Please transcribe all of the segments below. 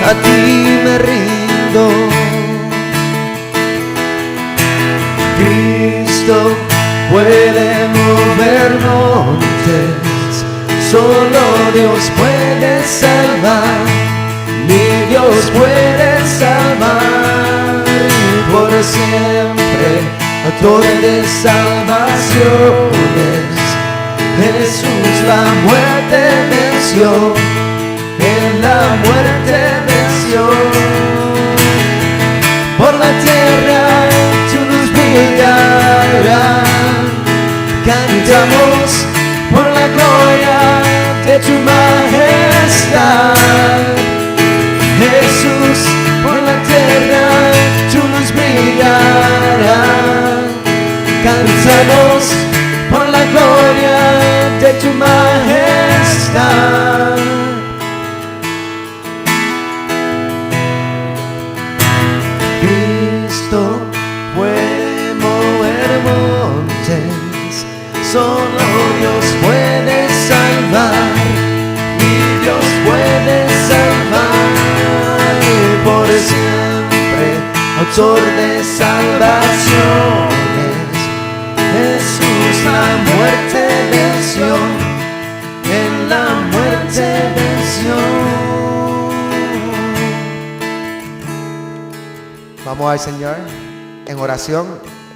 a ti me rindo. Cristo puede mover montes, solo Dios puede salvar, mi Dios puede salvar, y por siempre autor de salvaciones. Jesús la muerte venció, en la muerte venció. Por la tierra tu luz brillará, cantamos por la gloria de tu majestad. Jesús, por la tierra tu luz brillará, cantamos por la gloria de tu majestad. Cristo puede mover montes, solo Dios puede salvar, mi Dios puede salvar, y por siempre autor de salvaciones. Jesús la muerte venció, en la muerte venció. Vamos al Señor en oración.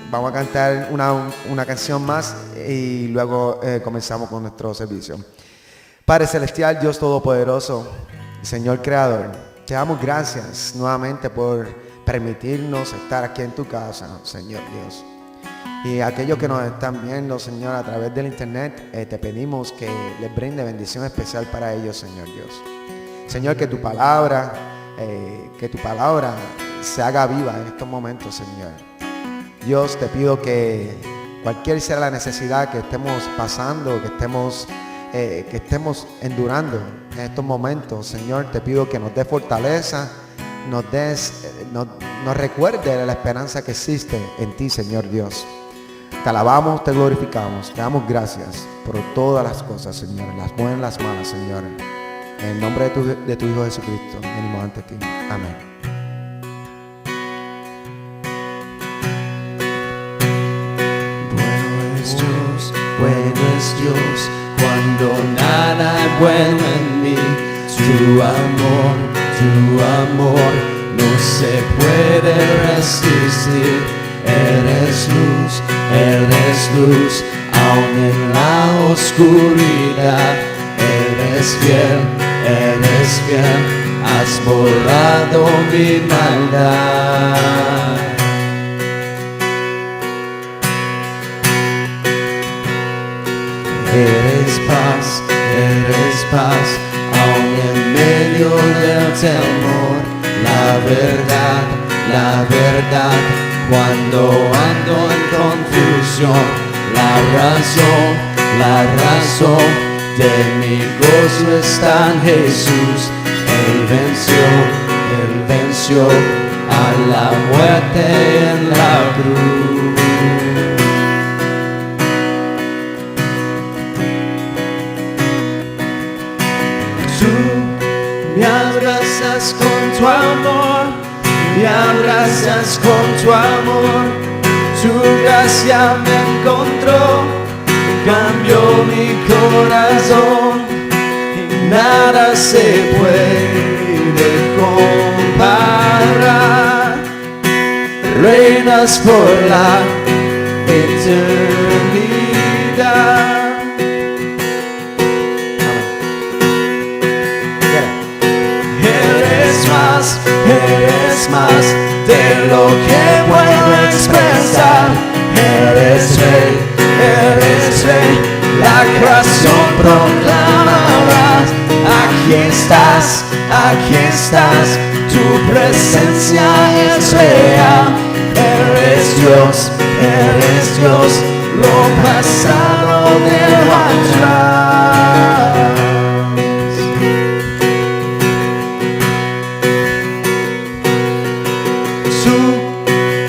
Vamos a cantar una canción más y luego comenzamos con nuestro servicio. Padre Celestial, Dios Todopoderoso, Señor Creador, te damos gracias nuevamente por permitirnos estar aquí en tu casa, Señor Dios. Y aquellos que nos están viendo, Señor, a través del internet, te pedimos que les brinde bendición especial para ellos, Señor Dios. Señor, que tu palabra se haga viva en estos momentos, Señor. Dios, te pido que cualquier sea la necesidad que estemos pasando, que estemos endurando en estos momentos, Señor, te pido que nos des fortaleza, nos recuerde la esperanza que existe en ti, Señor Dios. Te alabamos, te glorificamos, te damos gracias por todas las cosas, Señor, las buenas, las malas, Señor. En el nombre de tu Hijo Jesucristo, venimos ante ti. Amén. Bueno es Dios, cuando nada hay bueno en mí. Tu amor no se puede resistir. Eres luz, aún en la oscuridad. Eres fiel, has borrado mi maldad. Eres paz, aún en medio del temor. La verdad, cuando ando en confusión. La razón de mi gozo está en Jesús. Él venció a la muerte en la cruz. Me abrazas con tu amor, me abrazas con tu amor. Tu gracia me encontró, cambió mi corazón, y nada se puede comparar. Reinas por la eternidad. Eres más de lo que puedo expresar. Eres rey, la creación proclamará. Aquí estás, tu presencia es real. Eres Dios, lo pasado dejo atrás.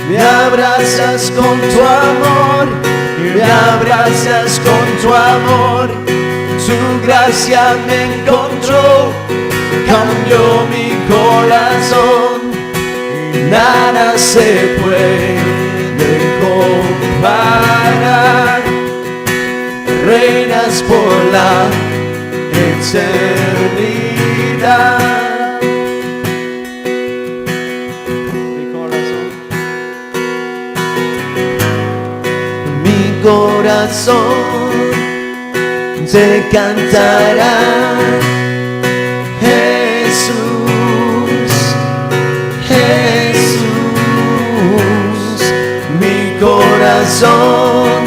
Me abrazas con tu amor, me abrazas con tu amor. Tu gracia me encontró, cambió mi corazón. Nada se puede comparar. Reinas por la eternidad. Mi corazón te cantará. Jesús, Jesús, mi corazón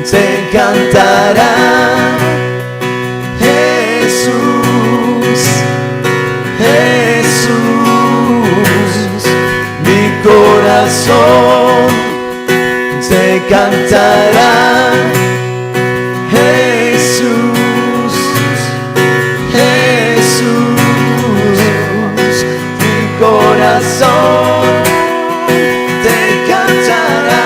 te cantará. Jesús, Jesús, mi corazón te cantará. Jesús, Jesús, mi corazón te cantará.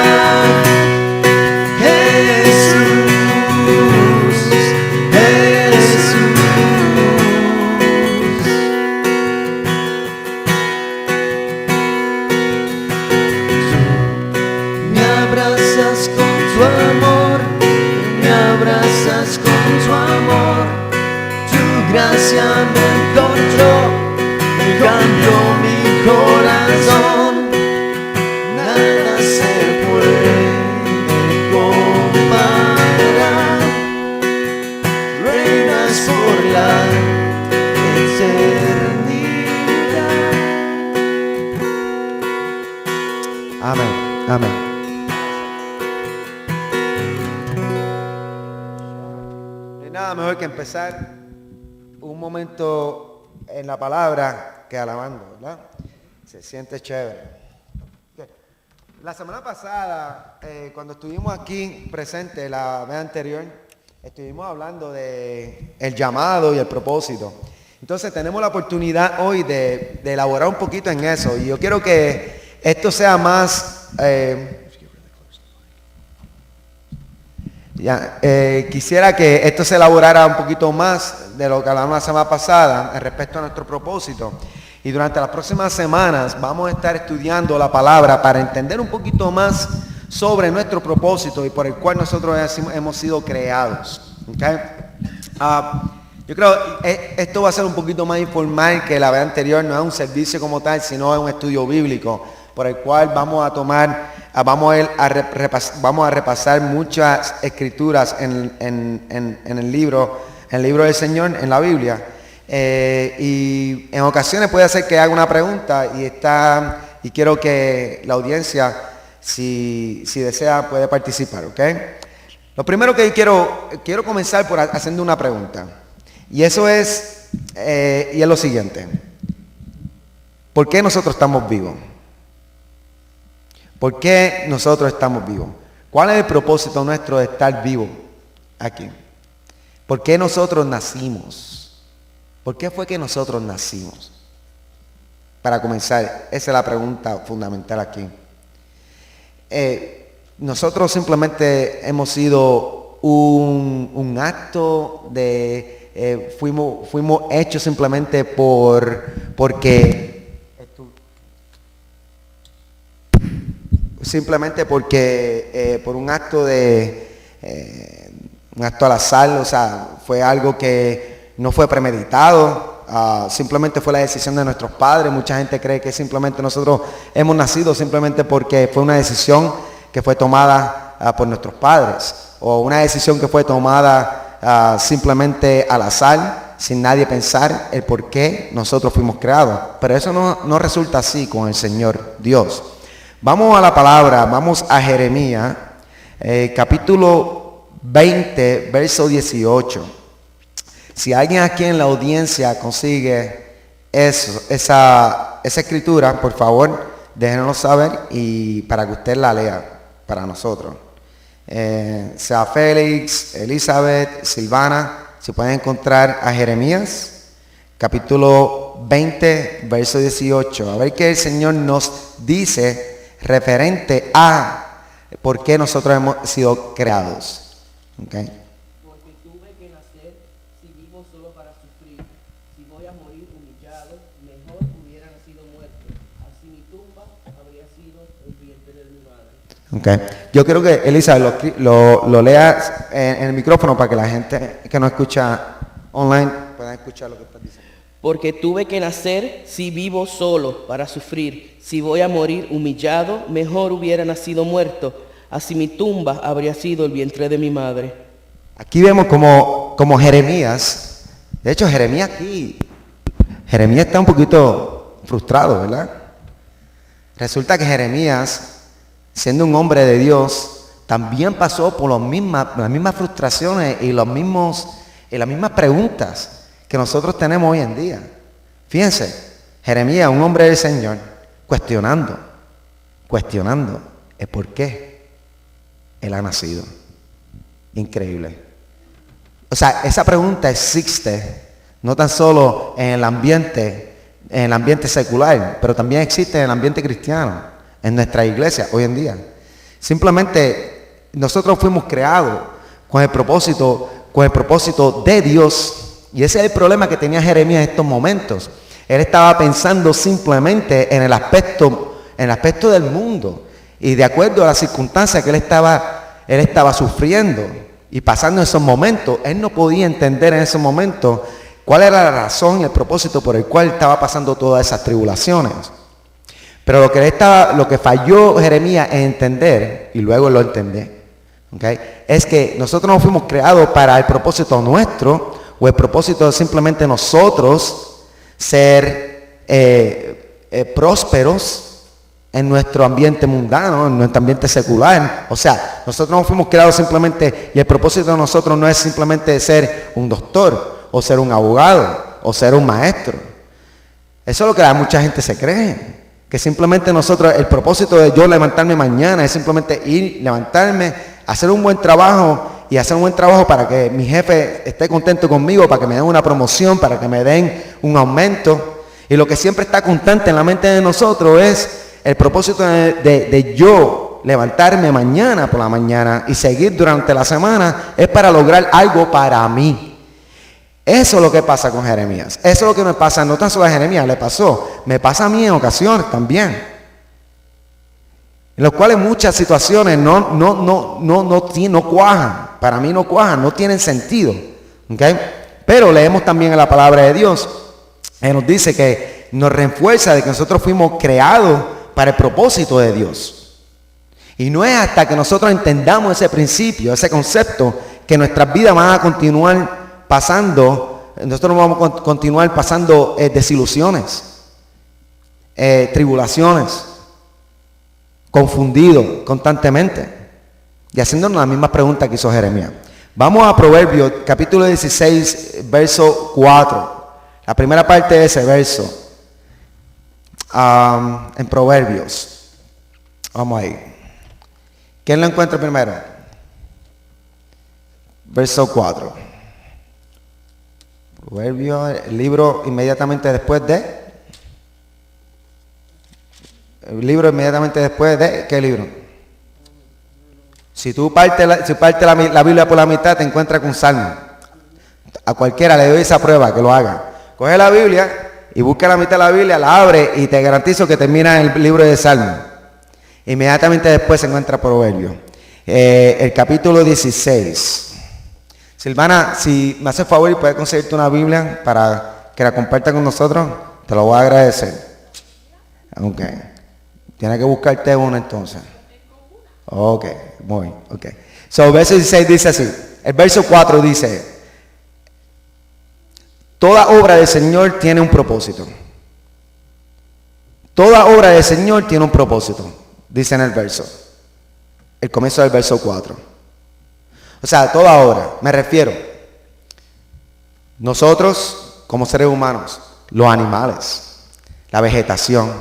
Gracia me encontró, me cambió mi corazón. Nada se puede comparar. Reinas por la eternidad. Amén, amén. No hay nada mejor que empezar un momento en la palabra que alabando, ¿verdad? Se siente chévere. La semana pasada, cuando estuvimos aquí presentes, la vez anterior, estuvimos hablando de el llamado y el propósito. Entonces tenemos la oportunidad hoy de elaborar un poquito en eso. Y yo quiero que esto sea más... quisiera que esto se elaborara un poquito más de lo que hablamos la semana pasada respecto a nuestro propósito. Y durante las próximas semanas vamos a estar estudiando la palabra para entender un poquito más sobre nuestro propósito y por el cual nosotros hemos sido creados. ¿Okay? Yo creo que esto va a ser un poquito más informal que la vez anterior. No es un servicio como tal, sino es un estudio bíblico por el cual vamos a repasar muchas escrituras en el libro del Señor, en la Biblia. Y en ocasiones puede ser que haga una pregunta y quiero que la audiencia, si desea, puede participar, ¿ok? Lo primero que quiero comenzar por haciendo una pregunta. Y eso es lo siguiente. ¿Por qué nosotros estamos vivos? ¿Por qué nosotros estamos vivos? ¿Cuál es el propósito nuestro de estar vivos aquí? ¿Por qué nosotros nacimos? ¿Por qué fue que nosotros nacimos? Para comenzar, esa es la pregunta fundamental aquí. Nosotros simplemente hemos sido un acto de... fuimos hechos simplemente porque por un acto un acto al azar, o sea, fue algo que no fue premeditado, simplemente fue la decisión de nuestros padres. Mucha gente cree que simplemente nosotros hemos nacido simplemente porque fue una decisión que fue tomada por nuestros padres, o una decisión que fue tomada simplemente al azar, sin nadie pensar el por qué nosotros fuimos creados. Pero eso no resulta así con el Señor Dios. Vamos a la palabra, vamos a Jeremías, capítulo 20, verso 18. Si alguien aquí en la audiencia consigue esa escritura, por favor, déjenos saber y para que usted la lea para nosotros. Sea Félix, Elizabeth, Silvana, si pueden encontrar a Jeremías, capítulo 20, verso 18. A ver qué el Señor nos dice referente a por qué nosotros hemos sido creados. Okay. Porque tuve que nacer, si vivo solo para sufrir, si voy a morir Okay. Yo creo que Elisa lo lea en el micrófono para que la gente que no escucha online pueda escuchar lo que está diciendo. Porque tuve que nacer si vivo solo para sufrir. Si voy a morir humillado, mejor hubiera nacido muerto. Así mi tumba habría sido el vientre de mi madre. Aquí vemos como Jeremías. De hecho, Jeremías está un poquito frustrado, ¿verdad? Resulta que Jeremías, siendo un hombre de Dios, también pasó por las mismas frustraciones y las mismas preguntas que nosotros tenemos hoy en día. Fíjense, Jeremías, un hombre del Señor, cuestionando el por qué él ha nacido. Increíble. O sea, esa pregunta existe no tan solo en el ambiente secular, pero también existe en el ambiente cristiano, en nuestra iglesia hoy en día. Simplemente nosotros fuimos creados con el propósito de Dios. Y ese es el problema que tenía Jeremías en estos momentos. Él estaba pensando simplemente en el aspecto del mundo. Y de acuerdo a las circunstancias que él estaba sufriendo y pasando en esos momentos, él no podía entender en esos momentos cuál era la razón y el propósito por el cual estaba pasando todas esas tribulaciones. Pero lo que falló Jeremías en entender, y luego lo entendí, ¿okay?, es que nosotros no fuimos creados para el propósito nuestro, o el propósito de simplemente nosotros ser prósperos en nuestro ambiente mundano, en nuestro ambiente secular. O sea, nosotros no fuimos creados simplemente, y el propósito de nosotros no es simplemente ser un doctor, o ser un abogado, o ser un maestro. Eso es lo que mucha gente se cree, que simplemente nosotros, el propósito de yo levantarme mañana es simplemente levantarme, hacer un buen trabajo, y hacer un buen trabajo para que mi jefe esté contento conmigo, para que me den una promoción, para que me den un aumento. Y lo que siempre está constante en la mente de nosotros es el propósito de yo levantarme mañana por la mañana y seguir durante la semana, es para lograr algo para mí. Eso es lo que pasa con Jeremías. Eso es lo que me pasa, no tan solo a Jeremías, me pasa a mí en ocasiones también. En los cuales muchas situaciones no cuajan. Para mí no cuajan, no tienen sentido. ¿Okay? Pero leemos también en la palabra de Dios. Nos dice que nos refuerza de que nosotros fuimos creados para el propósito de Dios. Y no es hasta que nosotros entendamos ese principio, ese concepto, que nuestras vidas van a continuar pasando, nosotros vamos a continuar pasando desilusiones, tribulaciones, confundido constantemente y haciéndonos las mismas preguntas que hizo Jeremías. Vamos a Proverbios capítulo 16 verso 4, la primera parte de ese verso, en Proverbios. Vamos ahí. ¿Quién lo encuentra primero? Verso 4. Proverbios, el libro inmediatamente después de... ¿qué libro? Si tú partes la Biblia por la mitad, te encuentras con Salmo. A cualquiera le doy esa prueba, que lo haga. Coge la Biblia y busca la mitad de la Biblia, la abre y te garantizo que termina en el libro de Salmo. Inmediatamente después se encuentra Proverbios. El capítulo 16. Silvana, si me hace favor y puedes conseguirte una Biblia para que la comparta con nosotros, te lo voy a agradecer. Ok. Tienes que buscarte una entonces. Ok, muy bien, ok. So, el verso 16 dice así. El verso 4 dice: toda obra del Señor tiene un propósito. Toda obra del Señor tiene un propósito, dice en el verso. El comienzo del verso 4. O sea, toda obra, me refiero. Nosotros, como seres humanos, los animales, la vegetación,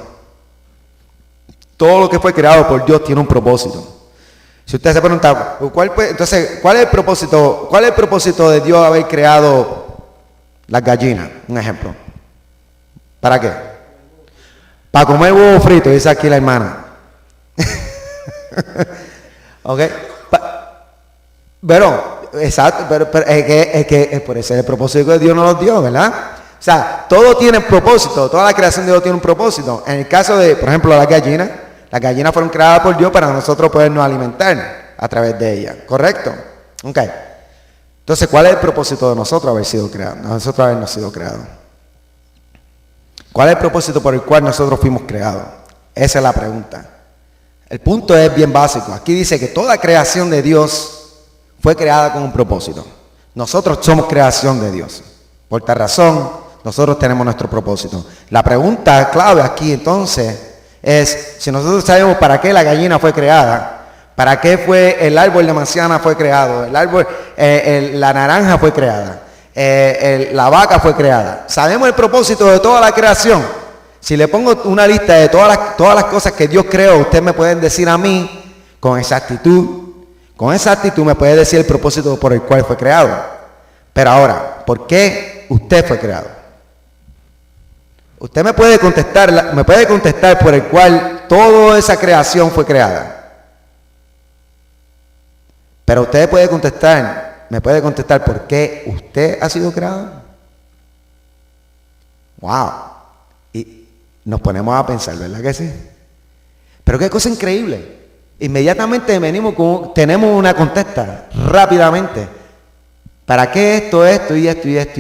todo lo que fue creado por Dios tiene un propósito. Si usted se pregunta, ¿cuál es el propósito? ¿Cuál es el propósito de Dios haber creado las gallinas? Un ejemplo. ¿Para qué? Para comer huevo frito, dice aquí la hermana. ¿Ok? Exacto, pero es que por eso el propósito de Dios nos lo dio, ¿verdad? O sea, todo tiene propósito, toda la creación de Dios tiene un propósito. En el caso de, por ejemplo, las Las gallinas fueron creadas por Dios para nosotros podernos alimentar a través de ellas, ¿correcto? Ok. Entonces, ¿cuál es el propósito de nosotros habernos sido creados? ¿Cuál es el propósito por el cual nosotros fuimos creados? Esa es la pregunta. El punto es bien básico. Aquí dice que toda creación de Dios fue creada con un propósito. Nosotros somos creación de Dios. Por tal razón, nosotros tenemos nuestro propósito. La pregunta clave aquí entonces es, si nosotros sabemos para qué la gallina fue creada, para qué fue el árbol de manzana fue creado, el árbol, la naranja fue creada, la vaca fue creada. Sabemos el propósito de toda la creación. Si le pongo una lista de todas las cosas que Dios creó, ustedes me pueden decir a mí con exactitud. Con esa actitud me puede decir el propósito por el cual fue creado. Pero ahora, ¿por qué usted fue creado? Usted me puede contestar por el cual toda esa creación fue creada. Pero usted me puede contestar por qué usted ha sido creado. Wow. Y nos ponemos a pensar, ¿verdad que sí? Pero qué cosa increíble. Inmediatamente tenemos una contesta rápidamente. ¿Para qué esto y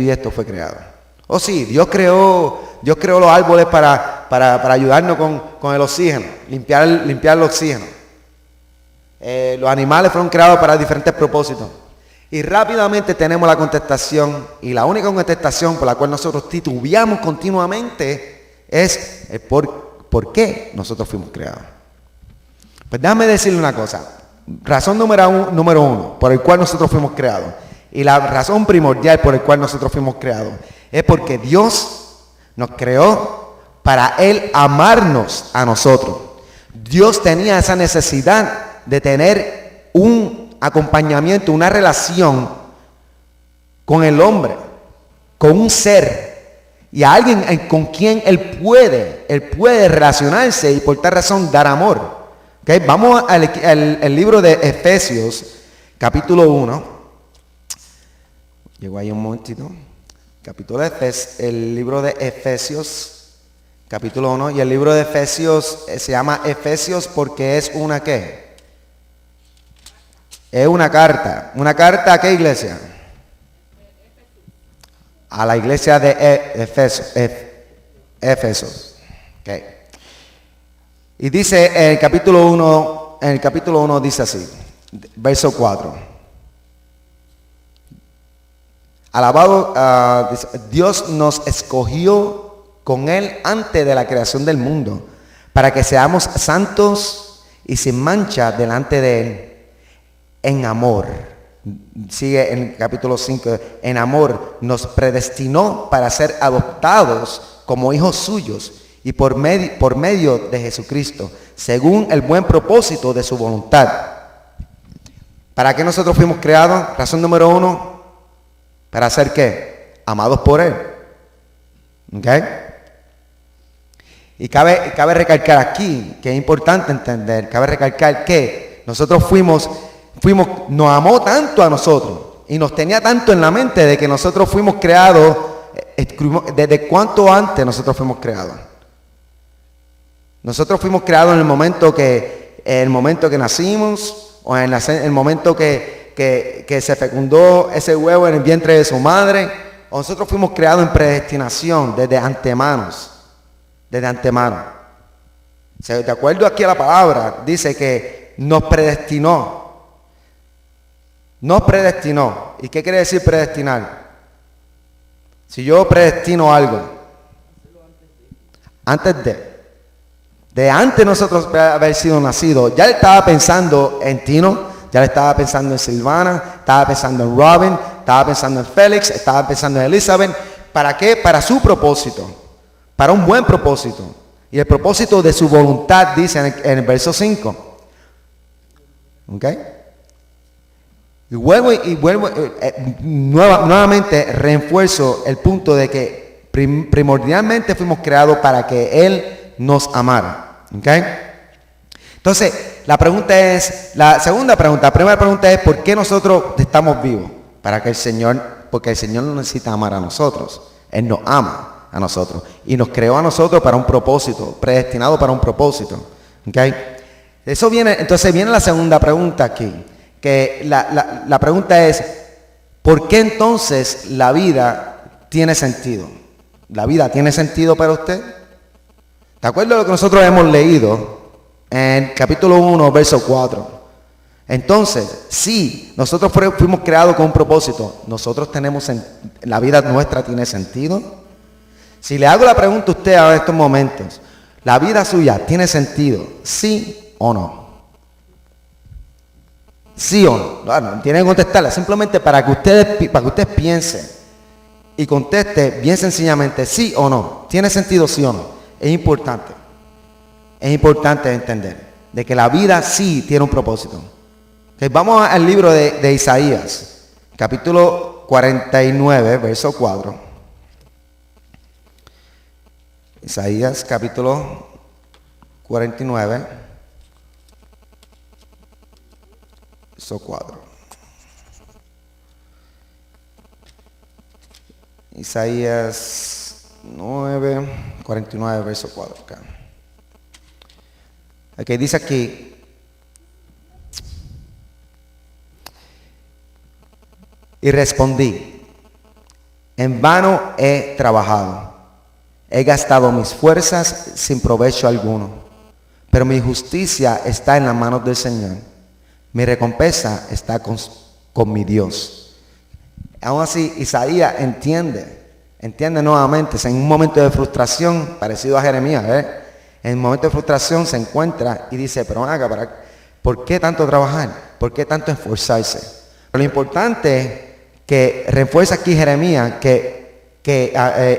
esto fue creado? Oh sí, Dios creó los árboles para ayudarnos con el oxígeno, limpiar el oxígeno. Los animales fueron creados para diferentes propósitos. Y rápidamente tenemos la contestación, y la única contestación por la cual nosotros titubeamos continuamente es el por qué nosotros fuimos creados. Pues déjame decirle una cosa. Razón número uno por el cual nosotros fuimos creados, y la razón primordial por el cual nosotros fuimos creados, es porque Dios nos creó para Él amarnos a nosotros. Dios tenía esa necesidad de tener un acompañamiento, una relación con el hombre, con un ser, y a alguien con quien Él puede relacionarse y por tal razón dar amor. Okay, vamos al libro de Efesios, capítulo 1. Llegó ahí un momentito. El libro de Efesios, capítulo 1. Y el libro de Efesios se llama Efesios porque es una ¿qué? Es una carta. ¿Una carta a qué iglesia? A la iglesia de Efesos. Okay. Y dice en el capítulo 1 dice así, verso 4. Alabado, dice, Dios nos escogió con Él antes de la creación del mundo, para que seamos santos y sin mancha delante de Él, en amor. Sigue en el capítulo 5, en amor nos predestinó para ser adoptados como hijos suyos, y por medio de Jesucristo, según el buen propósito de su voluntad. ¿Para qué nosotros fuimos creados? Razón número 1, ¿para ser qué? Amados por Él. ¿Ok? Y cabe recalcar aquí, que es importante entender, cabe recalcar que nosotros nos amó tanto a nosotros, y nos tenía tanto en la mente de que nosotros fuimos creados, desde cuánto antes nosotros fuimos creados. Nosotros fuimos creados en el momento que nacimos, o en el momento que se fecundó ese huevo en el vientre de su madre, o nosotros fuimos creados en predestinación desde antemano. De acuerdo aquí a la palabra, dice que nos predestinó. Nos predestinó. ¿Y qué quiere decir predestinar? Si yo predestino algo, antes de antes nosotros haber sido nacidos, ya le estaba pensando en Tino, ya le estaba pensando en Silvana, estaba pensando en Robin, estaba pensando en Félix, estaba pensando en Elizabeth. ¿Para qué? Para su propósito, para un buen propósito. Y el propósito de su voluntad dice en el verso 5. ¿Ok? Y vuelvo nuevamente refuerzo el punto de que primordialmente fuimos creados para que Él nos amara. ¿Ok? Entonces, la primera pregunta es ¿por qué nosotros estamos vivos? Porque el Señor no necesita amar a nosotros. Él nos ama a nosotros. Y nos creó a nosotros para un propósito, predestinado para un propósito. ¿Okay? Eso viene, entonces viene la segunda pregunta aquí, que la pregunta es, ¿por qué entonces la vida tiene sentido? ¿La vida tiene sentido para usted? ¿De acuerdo a lo que nosotros hemos leído en capítulo 1, verso 4? Entonces, sí, nosotros fuimos creados con un propósito. ¿Nosotros tenemos, la vida nuestra tiene sentido? Si le hago la pregunta a usted en estos momentos, ¿la vida suya tiene sentido? ¿Sí o no? ¿Sí o no? Bueno, tienen que contestarla simplemente para que ustedes piensen y conteste bien sencillamente sí o no. ¿Tiene sentido sí o no? Es importante. Es importante entender de que la vida sí tiene un propósito. Okay, vamos al libro de Isaías, capítulo 49, verso 4. Isaías, capítulo 49, verso 4. Isaías 9, 49, verso 4. Okay, dice aquí: y respondí, en vano he trabajado, he gastado mis fuerzas sin provecho alguno, pero mi justicia está en las manos del Señor, mi recompensa está con mi Dios. Aún así, Isaías entiende nuevamente, en un momento de frustración, parecido a Jeremías, en un momento de frustración se encuentra y dice, pero ¿por qué tanto trabajar? ¿Por qué tanto esforzarse? Pero lo importante que refuerza aquí Jeremías,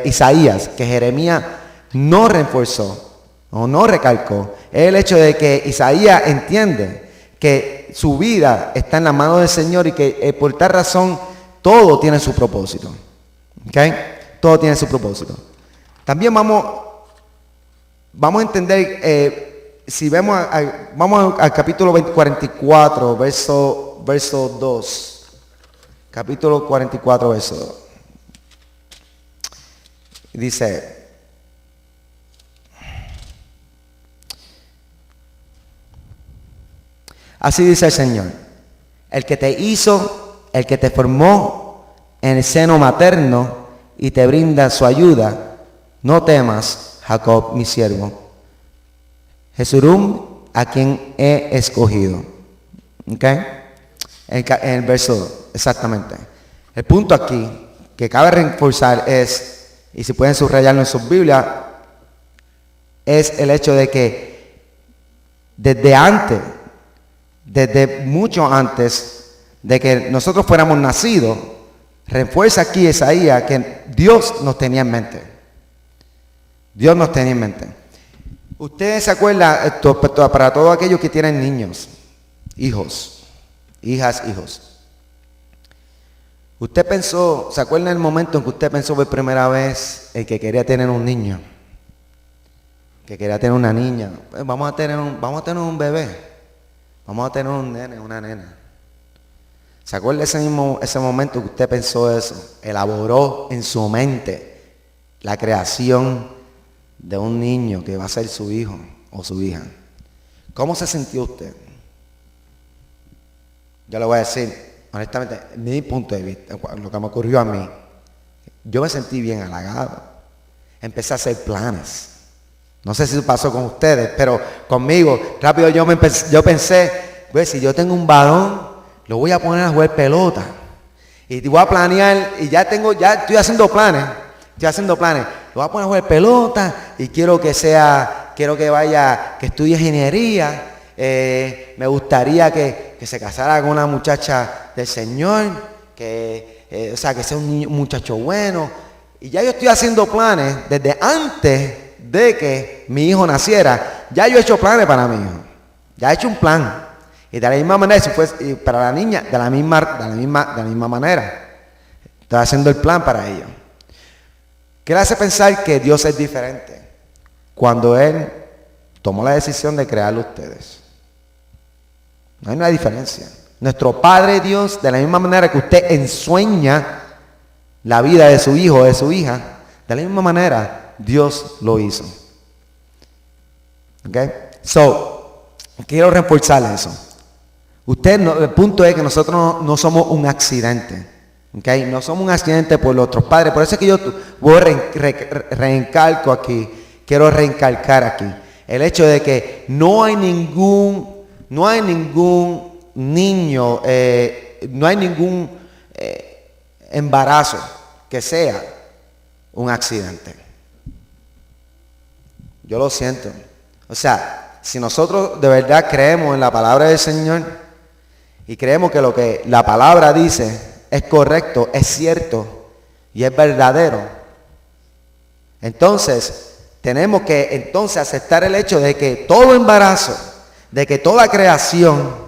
Isaías, que Jeremías no reforzó o no recalcó, es el hecho de que Isaías entiende que su vida está en la mano del Señor y que por tal razón todo tiene su propósito. ¿Okay? Todo tiene su propósito. También vamos a entender, si vemos, vamos al capítulo 44, verso 2. Capítulo 44, verso 2. Dice, así dice el Señor, el que te hizo, el que te formó en el seno materno y te brinda su ayuda, no temas, Jacob, mi siervo, Jesurum, a quien he escogido. ¿Ok? En el verso 2, exactamente. El punto aquí que cabe reforzar es, y si pueden subrayarlo en sus Biblias, es el hecho de que desde mucho antes de que nosotros fuéramos nacidos, refuerza aquí Isaías que Dios nos tenía en mente. Dios nos tenía en mente. Ustedes se acuerdan, para todos aquellos que tienen niños, hijos, hijas, hijos. Usted pensó, ¿se acuerdan el momento en que usted pensó por primera vez el que quería tener un niño? Que quería tener una niña. Pues vamos a tener un bebé. Vamos a tener un nene, una nena. ¿Se acuerda ese momento que usted pensó eso? Elaboró en su mente la creación de un niño que va a ser su hijo o su hija. ¿Cómo se sintió usted? Yo le voy a decir, honestamente, mi punto de vista, lo que me ocurrió a mí, yo me sentí bien halagado. Empecé a hacer planes. No sé si pasó con ustedes, pero conmigo, rápido yo pensé, pues si yo tengo un varón, lo voy a poner a jugar pelota. Y voy a planear, y ya estoy haciendo planes. Lo voy a poner a jugar pelota y quiero que estudie ingeniería. Me gustaría que se casara con una muchacha del Señor, que sea un muchacho bueno. Y ya yo estoy haciendo planes desde antes de que mi hijo naciera. Ya yo he hecho planes para mi hijo. Ya he hecho un plan. Y de la misma manera, y para la niña, de la misma manera. Estoy haciendo el plan para ellos. ¿Qué le hace pensar que Dios es diferente? Cuando Él tomó la decisión de crearlo ustedes. No hay una diferencia. Nuestro Padre Dios, de la misma manera que usted ensueña la vida de su hijo o de su hija, de la misma manera Dios lo hizo. ¿Ok? So, quiero reforzar eso. El punto es que nosotros no somos un accidente. ¿Okay? No somos un accidente por nuestros padres. Por eso es que yo voy reencalco aquí. Quiero reencalcar aquí. El hecho de que no hay ningún niño, no hay ningún embarazo que sea un accidente. Yo lo siento. O sea, si nosotros de verdad creemos en la palabra del Señor y creemos que lo que la palabra dice es correcto, es cierto y es verdadero, entonces tenemos que aceptar el hecho de que todo embarazo, de que toda creación,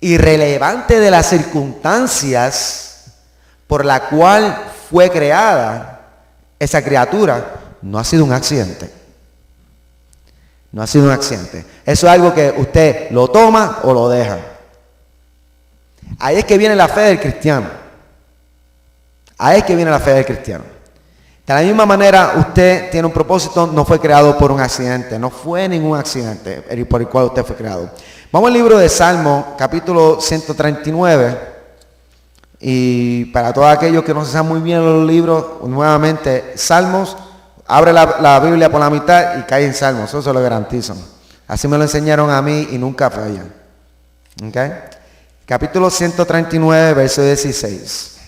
irrelevante de las circunstancias por la cual fue creada esa criatura, no ha sido un accidente. No ha sido un accidente. Eso es algo que usted lo toma o lo deja. Ahí es que viene la fe del cristiano. Ahí es que viene la fe del cristiano. De la misma manera, usted tiene un propósito, no fue creado por un accidente. No fue ningún accidente por el cual usted fue creado. Vamos al libro de Salmo, capítulo 139. Y para todos aquellos que no se saben muy bien los libros, nuevamente, Salmos, abre la Biblia por la mitad y cae en Salmos. Eso se lo garantizo. Así me lo enseñaron a mí y nunca fallan. ¿Okay? Capítulo 139, verso 16.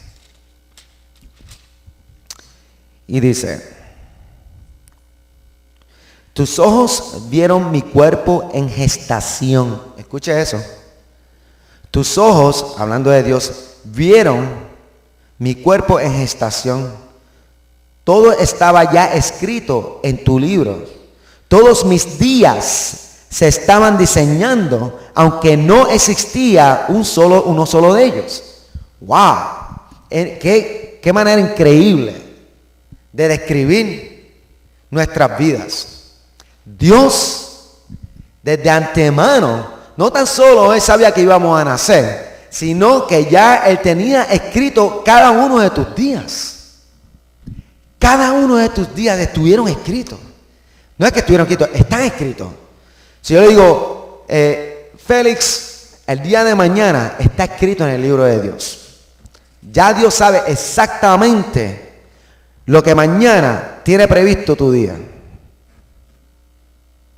Y dice: tus ojos vieron mi cuerpo en gestación. Escuche eso. Tus ojos, hablando de Dios, vieron mi cuerpo en gestación. Todo estaba ya escrito en tu libro. Todos mis días se estaban diseñando, aunque no existía uno solo de ellos. ¡Wow! Qué manera increíble de describir nuestras vidas. Dios, desde antemano, no tan solo Él sabía que íbamos a nacer, sino que ya Él tenía escrito cada uno de tus días. Cada uno de tus días estuvieron escritos. No es que estuvieron escritos, están escritos. Si yo le digo, Félix, el día de mañana está escrito en el libro de Dios. Ya Dios sabe exactamente lo que mañana tiene previsto tu día.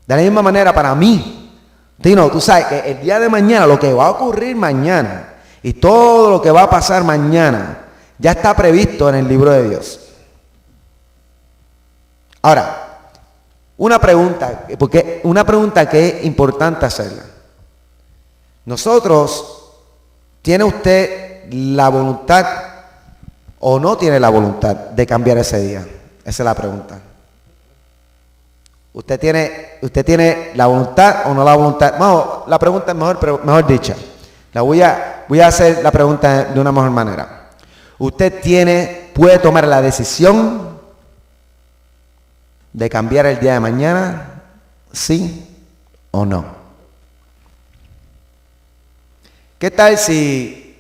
De la misma manera para mí, Tino, tú sabes que el día de mañana, lo que va a ocurrir mañana y todo lo que va a pasar mañana, ya está previsto en el libro de Dios. Ahora, una pregunta que es importante hacerla. Nosotros, ¿tiene usted la voluntad o no tiene la voluntad de cambiar ese día? Esa es la pregunta. ¿Usted tiene la voluntad o no la voluntad? No, la pregunta es mejor dicha. Voy a hacer la pregunta de una mejor manera. ¿Usted puede tomar la decisión de cambiar el día de mañana, sí o no? ¿Qué tal si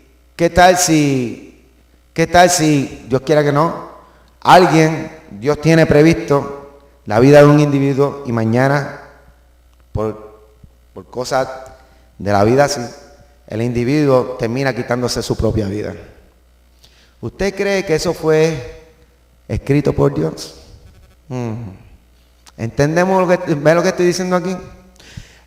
Dios quiera que no, Dios tiene previsto la vida de un individuo y mañana, por cosas de la vida así, el individuo termina quitándose su propia vida? ¿Usted cree que eso fue escrito por Dios? ¿Entendemos lo que estoy diciendo aquí?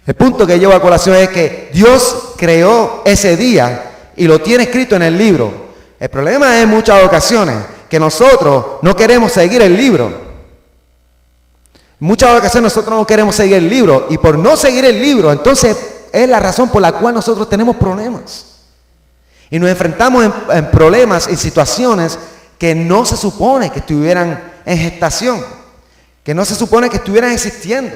El punto que llevo a colación es que Dios creó ese día y lo tiene escrito en el libro. El problema es en muchas ocasiones que nosotros no queremos seguir el libro. En muchas ocasiones nosotros no queremos seguir el libro y por no seguir el libro, entonces es la razón por la cual nosotros tenemos problemas. Y nos enfrentamos en problemas, en situaciones que no se supone que estuvieran en gestación, que no se supone que estuvieran existiendo,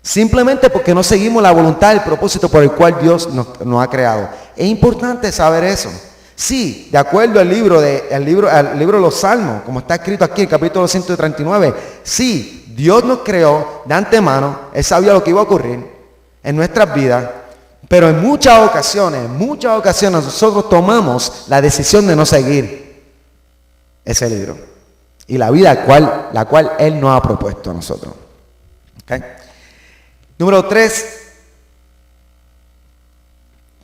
simplemente porque no seguimos la voluntad y el propósito por el cual Dios nos ha creado. Es importante saber eso. Sí, de acuerdo al libro de los Salmos, como está escrito aquí en el capítulo 139, sí, Dios nos creó de antemano, Él sabía lo que iba a ocurrir en nuestras vidas, pero en muchas ocasiones nosotros tomamos la decisión de no seguir ese libro y la vida la cual Él nos ha propuesto a nosotros. ¿Okay? Número 3,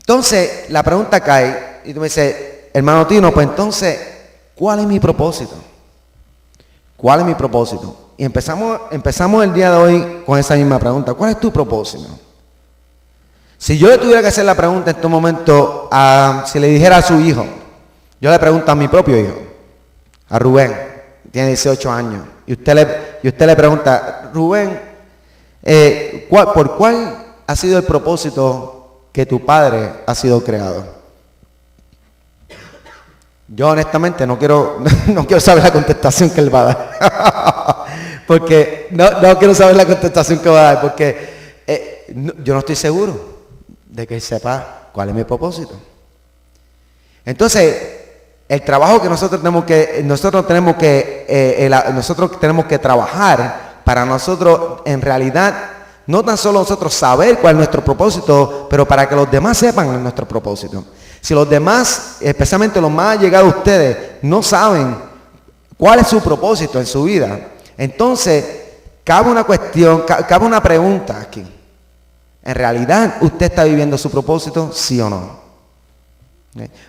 Entonces, la pregunta cae, y tú me dices, hermano Tino, pues entonces, ¿cuál es mi propósito? ¿Cuál es mi propósito? Y empezamos el día de hoy con esa misma pregunta. ¿Cuál es tu propósito? Si yo le tuviera que hacer la pregunta en este momento, si le dijera a su hijo, yo le pregunto a mi propio hijo, a Rubén, tiene 18 años, y usted le pregunta, Rubén, ¿por cuál ha sido el propósito que tu padre ha sido creado? Yo honestamente no quiero saber la contestación que él va a dar. Porque no quiero saber la contestación que va a dar, porque yo no estoy seguro de que él sepa cuál es mi propósito. Entonces, el trabajo que nosotros tenemos que trabajar para nosotros, en realidad, no tan solo nosotros saber cuál es nuestro propósito, pero para que los demás sepan nuestro propósito. Si los demás, especialmente los más allegados a ustedes, no saben cuál es su propósito en su vida, entonces cabe una pregunta aquí. ¿En realidad usted está viviendo su propósito, sí o no?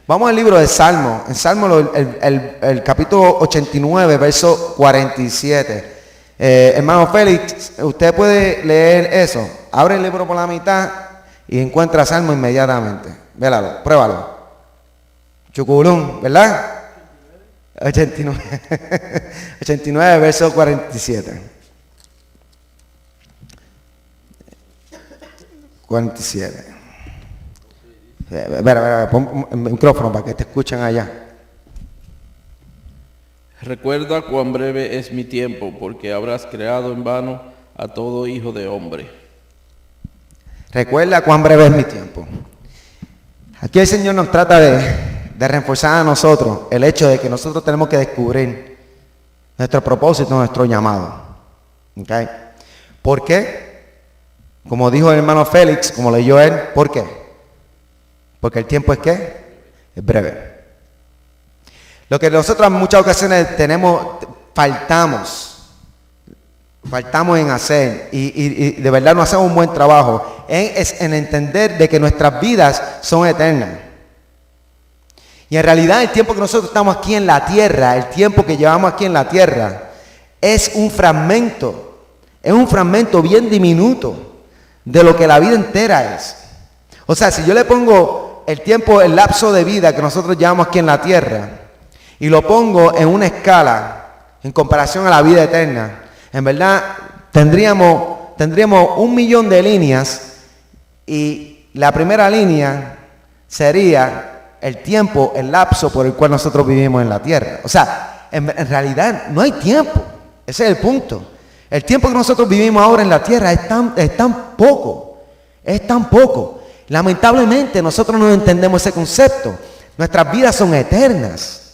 Vamos al libro de Salmo. En Salmo, el capítulo 89, verso 47. Hermano Félix, usted puede leer eso. Abre el libro por la mitad y encuentra Salmo inmediatamente. Vélalo, pruébalo. Chuculum, ¿verdad? 89, verso 47. 47. Pon el micrófono para que te escuchen allá. Recuerda cuán breve es mi tiempo, porque habrás creado en vano a todo hijo de hombre. Recuerda cuán breve es mi tiempo. Aquí el Señor nos trata de reforzar a nosotros el hecho de que nosotros tenemos que descubrir nuestro propósito, nuestro llamado. ¿Okay? ¿Por qué? Como dijo el hermano Félix, como leyó él, ¿por qué? Porque el tiempo es ¿qué? Es breve. Lo que nosotros en muchas ocasiones faltamos en hacer y de verdad no hacemos un buen trabajo es en entender de que nuestras vidas son eternas. Y en realidad el tiempo que nosotros estamos aquí en la tierra, el tiempo que llevamos aquí en la tierra, es un fragmento bien diminuto de lo que la vida entera es. O sea, si yo le pongo el lapso de vida que nosotros llevamos aquí en la tierra, y lo pongo en una escala en comparación a la vida eterna, en verdad tendríamos 1,000,000 de líneas y la primera línea sería el tiempo, el lapso por el cual nosotros vivimos en la tierra. O sea, en realidad no hay tiempo, ese es el punto. El tiempo que nosotros vivimos ahora en la tierra es tan poco. Lamentablemente nosotros no entendemos ese concepto. Nuestras vidas son eternas.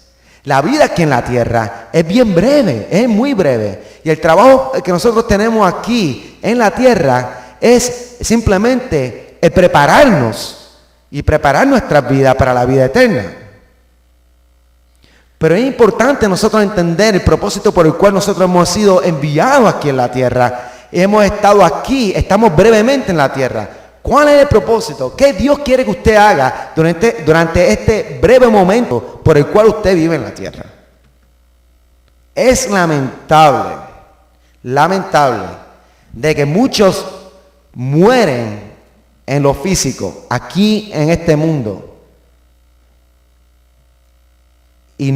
La vida aquí en la tierra es bien breve, es muy breve. Y el trabajo que nosotros tenemos aquí en la tierra es simplemente el prepararnos y preparar nuestras vidas para la vida eterna. Pero es importante nosotros entender el propósito por el cual nosotros hemos sido enviados aquí en la tierra. Hemos estado aquí, estamos brevemente en la tierra. ¿Cuál es el propósito? ¿Qué Dios quiere que usted haga durante este breve momento por el cual usted vive en la tierra? Es lamentable de que muchos mueren en lo físico, aquí en este mundo. Y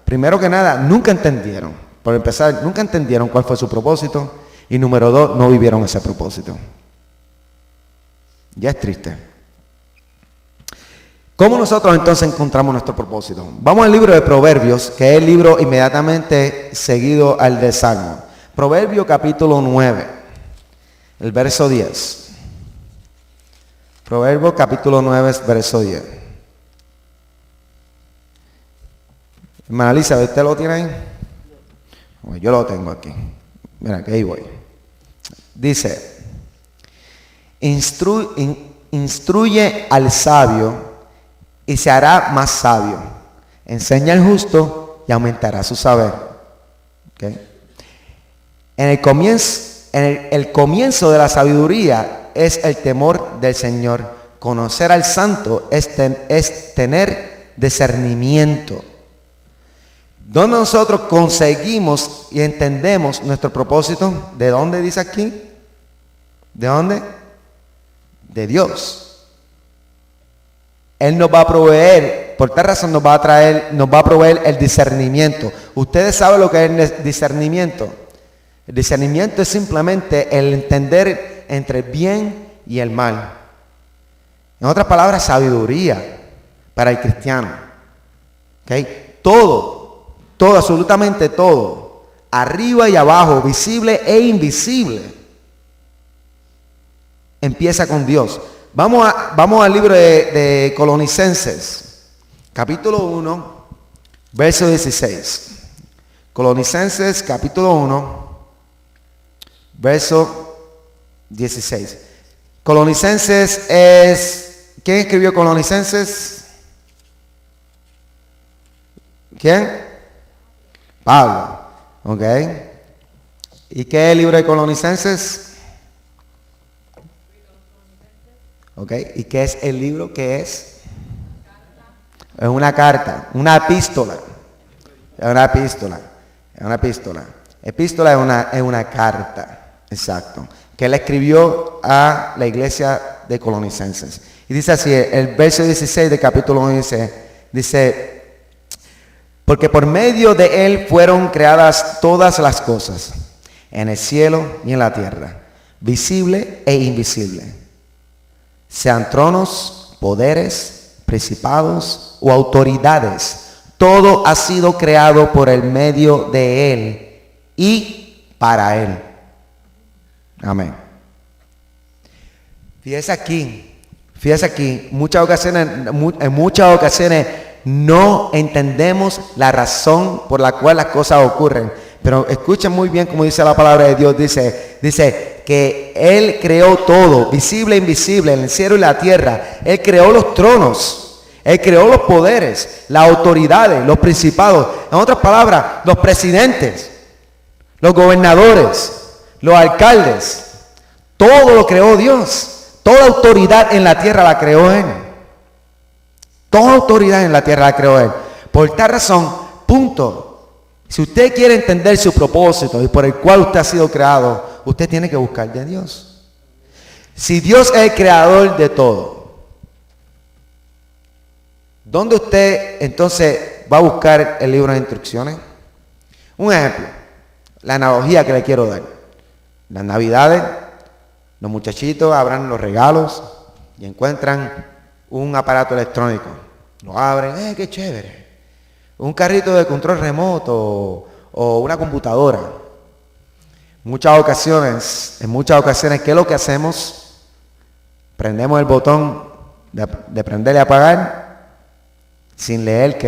primero que nada, nunca entendieron. Por empezar, nunca entendieron cuál fue su propósito. Y número 2, no vivieron ese propósito. Ya es triste. ¿Cómo nosotros entonces encontramos nuestro propósito? Vamos al libro de Proverbios, que es el libro inmediatamente seguido al de Salmo. Proverbio capítulo 9, el verso 10. Proverbio capítulo 9, verso 10. Hermana Elizabeth, ¿usted lo tiene ahí? Bueno, yo lo tengo aquí. Mira, que ahí voy. Dice: Instruye al sabio y se hará más sabio. Enseña al justo y aumentará su saber. ¿Okay? El comienzo de la sabiduría es el temor del Señor. Conocer al santo es tener discernimiento. ¿Dónde nosotros conseguimos y entendemos nuestro propósito? ¿De dónde dice aquí? ¿De dónde? De Dios. Él nos va a proveer, por tal razón nos va a proveer el discernimiento. ¿Ustedes saben lo que es el discernimiento? El discernimiento es simplemente el entender entre el bien y el mal. En otras palabras, sabiduría para el cristiano. ¿Okay? Todo, absolutamente todo, arriba y abajo, visible e invisible, empieza con Dios. Vamos al libro de Colonicenses, capítulo 1, verso 16. Colonicenses, capítulo 1, verso 16. Colonicenses es... ¿Quién escribió Colonicenses? ¿Quién? Pablo. Ok. ¿Y qué es el libro de Colonicenses? Ok. ¿Y qué es el libro? ¿Qué es? Es una carta, una epístola. Es una epístola. Es una epístola. Epístola es una carta. Exacto. Que él escribió a la iglesia de Colonicenses. Y dice así, el verso 16 del capítulo 1 dice, porque por medio de él fueron creadas todas las cosas, en el cielo y en la tierra, visible e invisible, sean tronos, poderes, principados o autoridades, todo ha sido creado por el medio de él y para él. Amén. Fíjese aquí, en muchas ocasiones no entendemos la razón por la cual las cosas ocurren. Pero escuchen muy bien como dice la palabra de Dios. Dice que Él creó todo, visible e invisible, en el cielo y la tierra. Él creó los tronos, Él creó los poderes, las autoridades, los principados. En otras palabras, los presidentes, los gobernadores, los alcaldes. Todo lo creó Dios. Toda autoridad en la tierra la creó Él. Toda autoridad en la tierra la creó Él. Por tal razón, punto. Si usted quiere entender su propósito y por el cual usted ha sido creado, usted tiene que buscar de Dios. Si Dios es el creador de todo, ¿dónde usted entonces va a buscar el libro de instrucciones? Un ejemplo, la analogía que le quiero dar. Las Navidades, los muchachitos abran los regalos y encuentran un aparato electrónico. Lo abren, qué chévere. Un carrito de control remoto o una computadora. En muchas ocasiones, ¿qué es lo que hacemos? Prendemos el botón de prender y apagar sin leer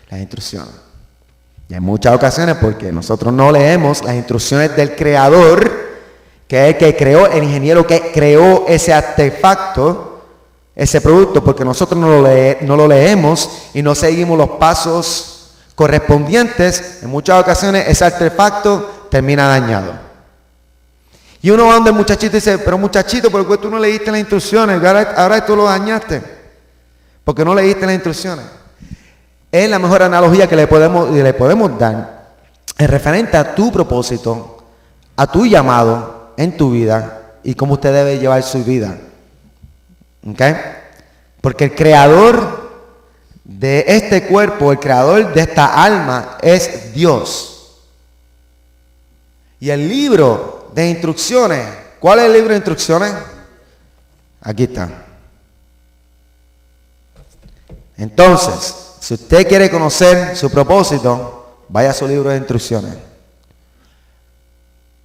las instrucciones. Y en muchas ocasiones, porque nosotros no leemos las instrucciones del creador, que es el que creó, el ingeniero que creó ese artefacto, ese producto, porque nosotros no lo leemos y no seguimos los pasos correspondientes. En muchas ocasiones ese artefacto termina dañado. Y uno va donde el muchachito y dice, pero muchachito, ¿por qué tú no leíste las instrucciones? Ahora tú lo dañaste. Porque no leíste las instrucciones. Es la mejor analogía que le podemos dar en referente a tu propósito, a tu llamado en tu vida y cómo usted debe llevar su vida. ¿Ok? Porque el creador de este cuerpo, el creador de esta alma es Dios. Y el libro de instrucciones, ¿cuál es el libro de instrucciones? Aquí está. Entonces, si usted quiere conocer su propósito, vaya a su libro de instrucciones.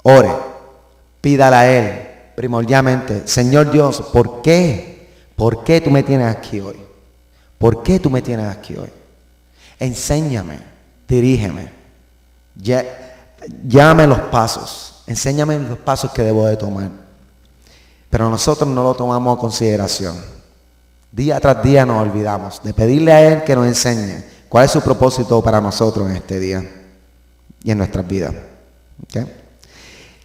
Ore, pídale a Él, primordialmente, Señor Dios, ¿por qué? ¿Por qué tú me tienes aquí hoy? ¿Por qué tú me tienes aquí hoy? Enséñame, dirígeme, llámame los pasos, enséñame los pasos que debo de tomar. Pero nosotros no lo tomamos a consideración. Día tras día nos olvidamos de pedirle a Él que nos enseñe cuál es su propósito para nosotros en este día y en nuestras vidas. ¿Okay?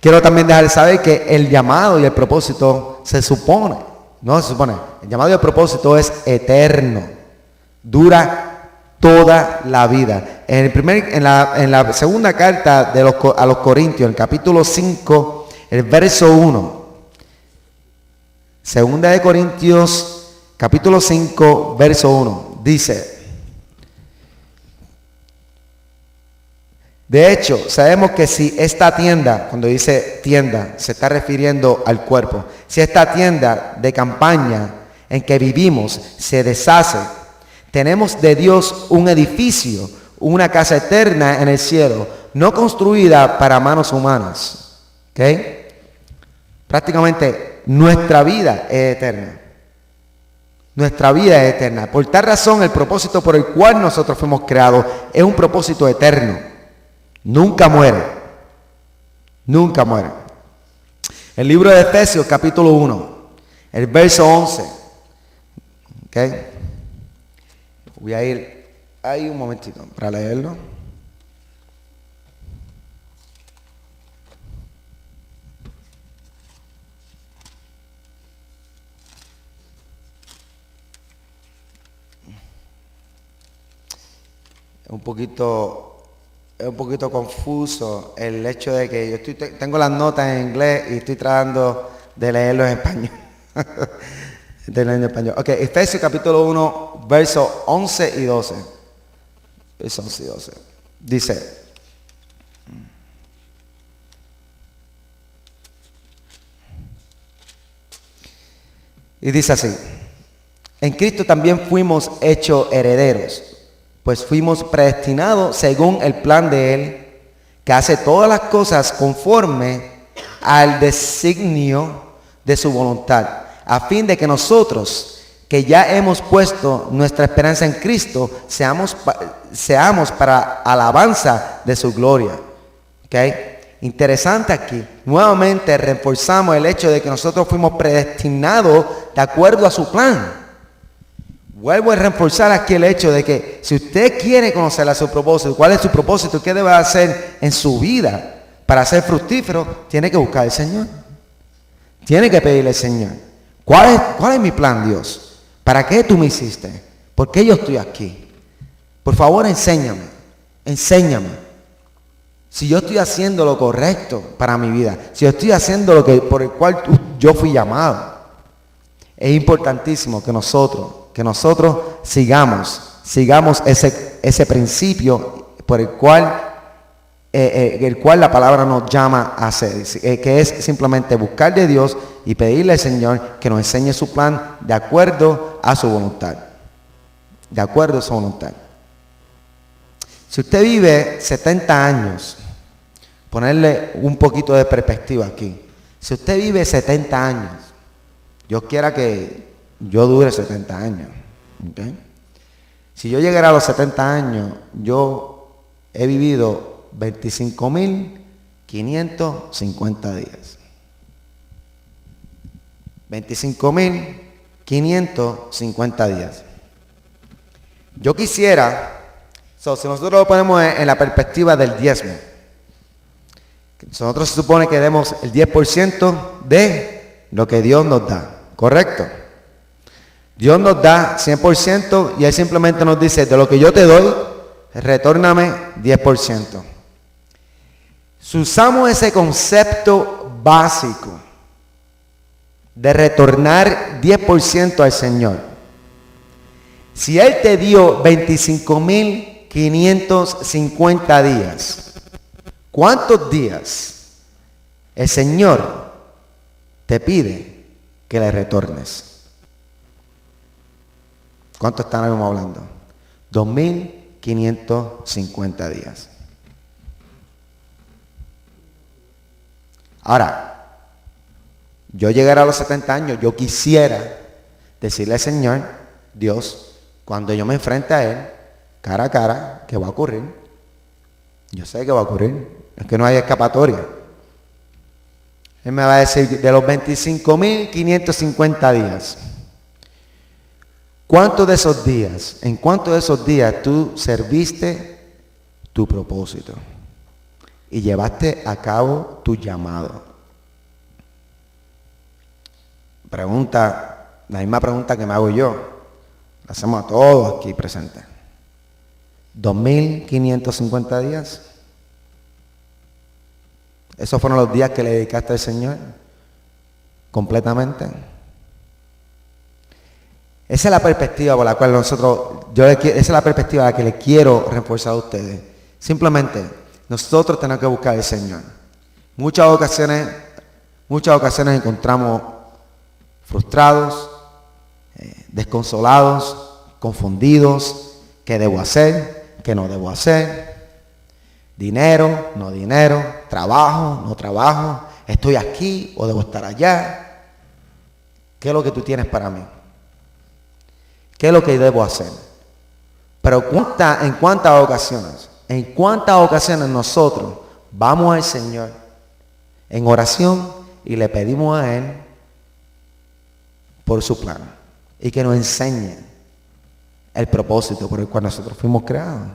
Quiero también dejar de saber que el llamado y el propósito se supone no se supone. El llamado y el propósito es eterno. Dura toda la vida. En la segunda carta a los Corintios, en capítulo 5, el verso 1. Segunda de Corintios, capítulo 5, verso 1. Dice: de hecho, sabemos que si esta tienda, cuando dice tienda, se está refiriendo al cuerpo. Si esta tienda de campaña en que vivimos se deshace, tenemos de Dios un edificio, una casa eterna en el cielo, no construida para manos humanas. ¿Ok? Prácticamente nuestra vida es eterna. Nuestra vida es eterna. Por tal razón, el propósito por el cual nosotros fuimos creados es un propósito eterno. Nunca muere. Nunca muere. El libro de Efesios, capítulo 1, el verso 11. ¿Ok? Voy a ir ahí un momentito para leerlo. Es un poquito confuso el hecho de que yo tengo las notas en inglés y estoy tratando de leerlo en español. De leerlo en español. Ok, Efesios capítulo 1, versos 11 y 12. Versos 11 y 12. Dice: y dice así: en Cristo también fuimos hechos herederos, pues fuimos predestinados según el plan de Él, que hace todas las cosas conforme al designio de su voluntad, a fin de que nosotros, que ya hemos puesto nuestra esperanza en Cristo, seamos para alabanza de su gloria. ¿Okay? Interesante aquí. Nuevamente reforzamos el hecho de que nosotros fuimos predestinados de acuerdo a su plan. Vuelvo a reforzar aquí el hecho de que si usted quiere conocer a su propósito, cuál es su propósito, qué debe hacer en su vida para ser fructífero, tiene que buscar al Señor. Tiene que pedirle al Señor: ¿cuál es mi plan, Dios? ¿Para qué tú me hiciste? ¿Por qué yo estoy aquí? Por favor, enséñame. Enséñame. Si yo estoy haciendo lo correcto para mi vida, si yo estoy haciendo por el cual yo fui llamado. Es importantísimo que nosotros sigamos ese principio por el cual la palabra nos llama a hacer, que es simplemente buscar de Dios y pedirle al Señor que nos enseñe su plan de acuerdo a su voluntad. De acuerdo a su voluntad. Si usted vive 70 años, ponerle un poquito de perspectiva aquí. Si usted vive 70 años, Dios quiera que yo dure 70 años. ¿Okay? Si yo llegara a los 70 años, yo he vivido 25.550 días. 25.550 días. Yo quisiera, si nosotros lo ponemos en la perspectiva del diezmo, nosotros se supone que demos el 10% de lo que Dios nos da. ¿Correcto? Dios nos da 100% y Él simplemente nos dice: de lo que yo te doy, retórname 10%. Si usamos ese concepto básico de retornar 10% al Señor, si Él te dio 25.550 días, ¿cuántos días el Señor te pide que le retornes? ¿Cuánto estaremos hablando? 2.550 días. Ahora, yo llegar a los 70 años, yo quisiera decirle al Señor: Dios, cuando yo me enfrente a Él, cara a cara, ¿qué va a ocurrir? Yo sé que va a ocurrir, es que no hay escapatoria. Él me va a decir: de los 25.550 días, ¿cuántos de esos días, en cuántos de esos días tú serviste tu propósito y llevaste a cabo tu llamado? Pregunta la misma pregunta que me hago yo, la hacemos a todos aquí presentes. 2.550 días. ¿Esos fueron los días que le dedicaste al Señor? Completamente. Esa es la perspectiva por la cual esa es la perspectiva a la que le quiero reforzar a ustedes. Simplemente, nosotros tenemos que buscar al Señor. Muchas ocasiones encontramos frustrados, desconsolados, confundidos, qué debo hacer, qué no debo hacer, dinero, no dinero, trabajo, no trabajo, estoy aquí o debo estar allá. ¿Qué es lo que tú tienes para mí? ¿Qué es lo que debo hacer? Pero ¿en cuántas ocasiones nosotros vamos al Señor en oración y le pedimos a Él por su plan y que nos enseñe el propósito por el cual nosotros fuimos creados?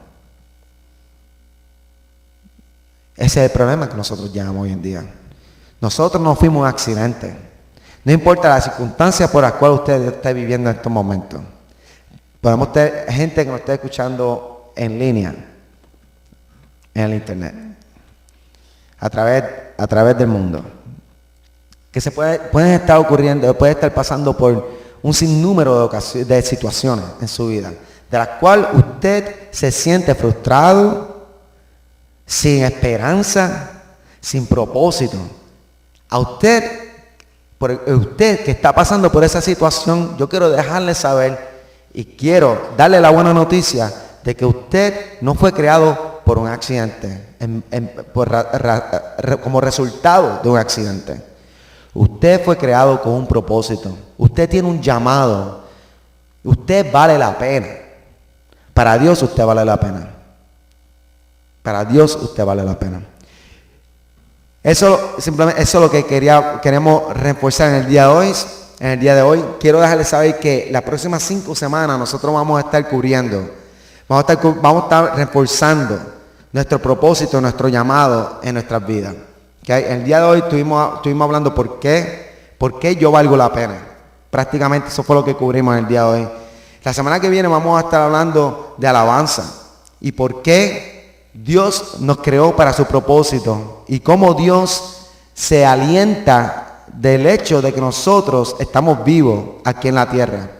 Ese es el problema que nosotros llevamos hoy en día. Nosotros no fuimos un accidente. No importa la circunstancia por la cual usted esté viviendo en estos momentos. Podemos tener gente que nos esté escuchando en línea, en el internet, a través del mundo, que pueden estar pasando por un sinnúmero de situaciones en su vida, de las cuales usted se siente frustrado, sin esperanza, sin propósito. Usted que está pasando por esa situación, yo quiero dejarle saber y quiero darle la buena noticia de que usted no fue creado por un accidente, como resultado de un accidente. Usted fue creado con un propósito. Usted tiene un llamado. Usted vale la pena. Para Dios usted vale la pena. Para Dios usted vale la pena. Eso es lo que queremos reforzar en el día de hoy. En el día de hoy quiero dejarles saber que las próximas 5 semanas nosotros vamos a estar cubriendo, vamos a estar reforzando nuestro propósito, nuestro llamado en nuestras vidas. ¿Okay? El día de hoy estuvimos hablando por qué yo valgo la pena. Prácticamente eso fue lo que cubrimos en el día de hoy. La semana que viene vamos a estar hablando de alabanza y por qué Dios nos creó para su propósito y cómo Dios se alienta del hecho de que nosotros estamos vivos aquí en la tierra.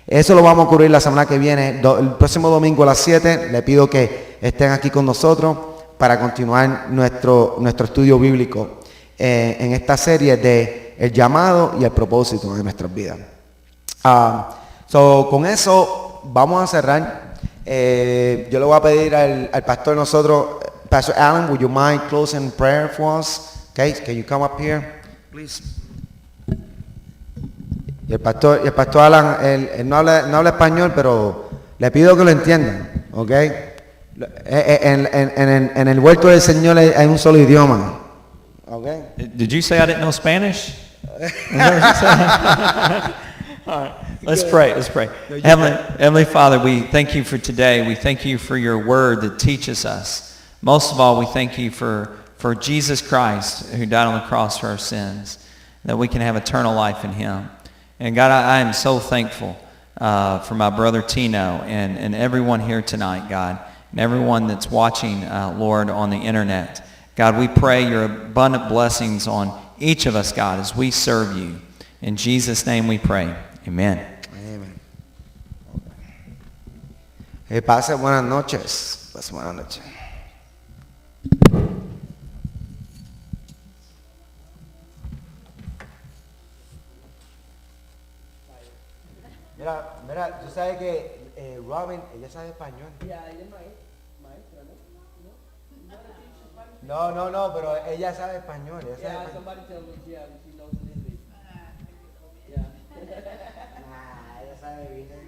Eso lo vamos a cubrir la semana que viene, el próximo domingo a las 7. Le pido que estén aquí con nosotros para continuar nuestro estudio bíblico en esta serie de el llamado y el propósito de nuestras vidas. Con eso vamos a cerrar. Yo le voy a pedir al pastor Pastor Alan, would you mind closing prayer for us? Okay, can you come up here, please? Y el pastor Alan, él no habla español, pero le pido que lo entiendan, ¿ok? En el huerto del Señor hay un solo idioma, ¿ok? Did you say I didn't know Spanish? Is that what you said? All right, let's pray. Heavenly Father, we thank you for today. We thank you for your word that teaches us. Most of all, we thank you for Jesus Christ who died on the cross for our sins, that we can have eternal life in him. And God, I am so thankful for my brother Tino and everyone here tonight, God, and everyone that's watching, Lord, on the internet. God, we pray your abundant blessings on each of us, God, as we serve you. In Jesus' name we pray. Amen. Amen. Pase buenas noches. Pase buenas noches. Mira, tú sabes que Robin, ella sabe español. Ya, ella es maestra, ¿no? No, pero ella sabe español. Somebody tell me, she knows a little bit. Yeah. Ella sabe bien.